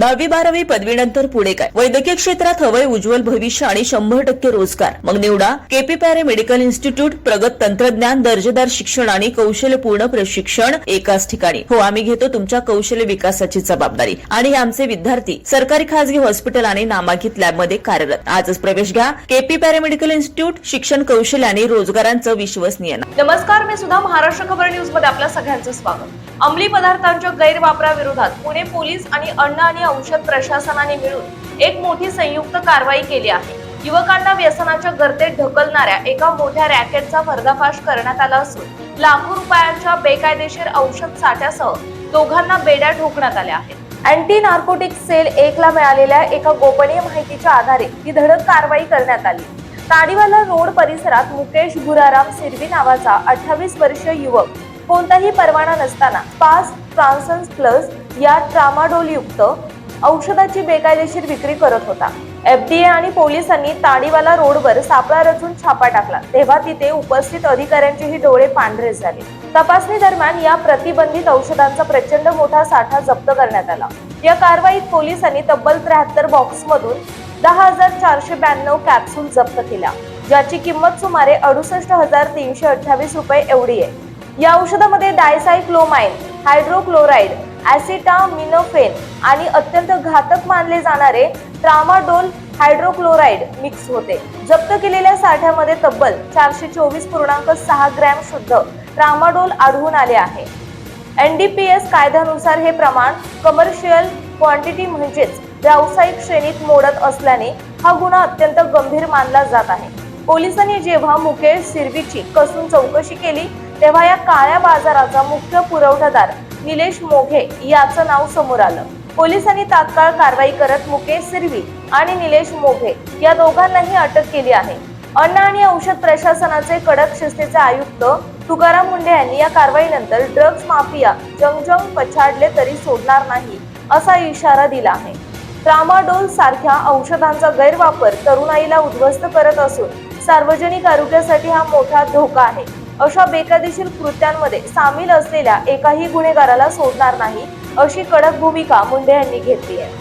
10वी-12वी पदवीनंतर पुढे काय? वैद्यकीय क्षेत्रात हवंय उज्ज्वल भविष्य आणि 100% रोजगार. मग निवडा केपी पॅरे मेडिकल इन्स्टिट्यूट. प्रगत तंत्रज्ञान, दर्जेदार शिक्षण आणि कौशल्यपूर्ण प्रशिक्षण एकाच ठिकाणी. हो, आम्ही घेतो तुमच्या कौशल्य विकासाची जबाबदारी आणि हे आमचे विद्यार्थी सरकारी खासगी हॉस्पिटल आणि नामांकित लॅबमध्ये कार्यरत. आजच प्रवेश घ्या. K P paramedical institute. शिक्षण, कौशल्य आणि रोजगारांचं विश्वसनीय नाव. नमस्कार, मी सुद्धा महाराष्ट्र खबर न्यूज मध्ये आपल्या सगळ्यांचं स्वागत. अंमली पदार्थांच्या गैरवापराविरोधात पुणे पोलीस आणि अन्न आणि औषध प्रशासनाने मिळून एक मोठी संयुक्त कारवाई केली आहे. युवकांना व्यसनाच्या गर्तेत ढकलणाऱ्या एका मोठ्या रॅकेटचा पर्दाफाश करण्यात आला असून लाखो रुपयांच्या बेकायदेशीर औषध साठ्यासह दोघांना बेड्या ठोकण्यात आल्या आहेत. अँटी नार्कोटिक्स सेल 1 ला मिळालेल्या एका गोपनीय माहितीच्या आधारे ही धडक कारवाई करण्यात आली. ताडीवाला रोड परिसरात मुकेश गुराराम सिरवी नावाचा 28 वर्षीय युवक कोणताही परवाना नसताना 5 ट्रान्सन्स प्लस या ट्रामाडोल युक्त औषधाची बेकायदेशीर विक्री करत होता. FDA आणि पोलिसांनी ताडीवाला रोडवर सापळा रचून छापा टाकला तेव्हा तिथे उपस्थित अधिकाऱ्यांचेही डोळे पांढरे झाले. तपासणी दरम्यान या प्रतिबंधित औषधांचा प्रचंड मोठा साठा जप्त करण्यात आला. या कारवाईत पोलिसांनी तब्बल 73 बॉक्समधून 10,492 कॅप्सूल जप्त केल्या, ज्याची किंमत सुमारे 68,328 रुपये एवढी आहे. या औषधामध्ये डायसायक्लोमाइन, हायड्रोक्लोराइड, ऍसिटामिनोफेन आणि अत्यंत घातक मानले जाणारे ट्रामाडोल हायड्रोक्लोराइड मिक्स होते. जप्त केलेल्या साठ्यामध्ये तब्बल 424.6 ग्रॅम शुद्ध ट्रामाडोल आढळून आले आहे. NDPS कायद्यानुसार हे प्रमाण कमर्शियल क्वांटिटी म्हणजेच व्यावसायिक श्रेणीत मोडत असल्याने हा गुन्हा अत्यंत गंभीर मानला जात आहे. पोलिसांनी जेव्हा मुकेश सिरवीची कसून चौकशी केली तेव्हा या काळ्या बाजाराचा मुख्य पुरवठादार निलेश मोघे याचं नाव समोर आलं. पोलिसांनी तात्काळ कारवाई करत मुकेश सिरवी आणि निलेश मोघे या दोघांनाही अटक केली आहे. अन्न आणि औषध प्रशासनाचे कडक शिस्तीचे आयुक्त तुकाराम मुंढे यांनी या कारवाईनंतर ड्रग्ज माफिया जंग पछाडले तरी सोडणार नाही असा इशारा दिला आहे. ट्रामाडोल सारख्या औषधांचा गैरवापर तरुणाईला उद्ध्वस्त करत असून सार्वजनिक आरोग्यासाठी हा मोठा धोका आहे. अशा बेकायदेशीर कृत्यांमध्ये सामील असलेल्या एकाही गुन्हेगाराला सोडणार नाही अशी कडक भूमिका मुंढे यांनी घेतली आहे.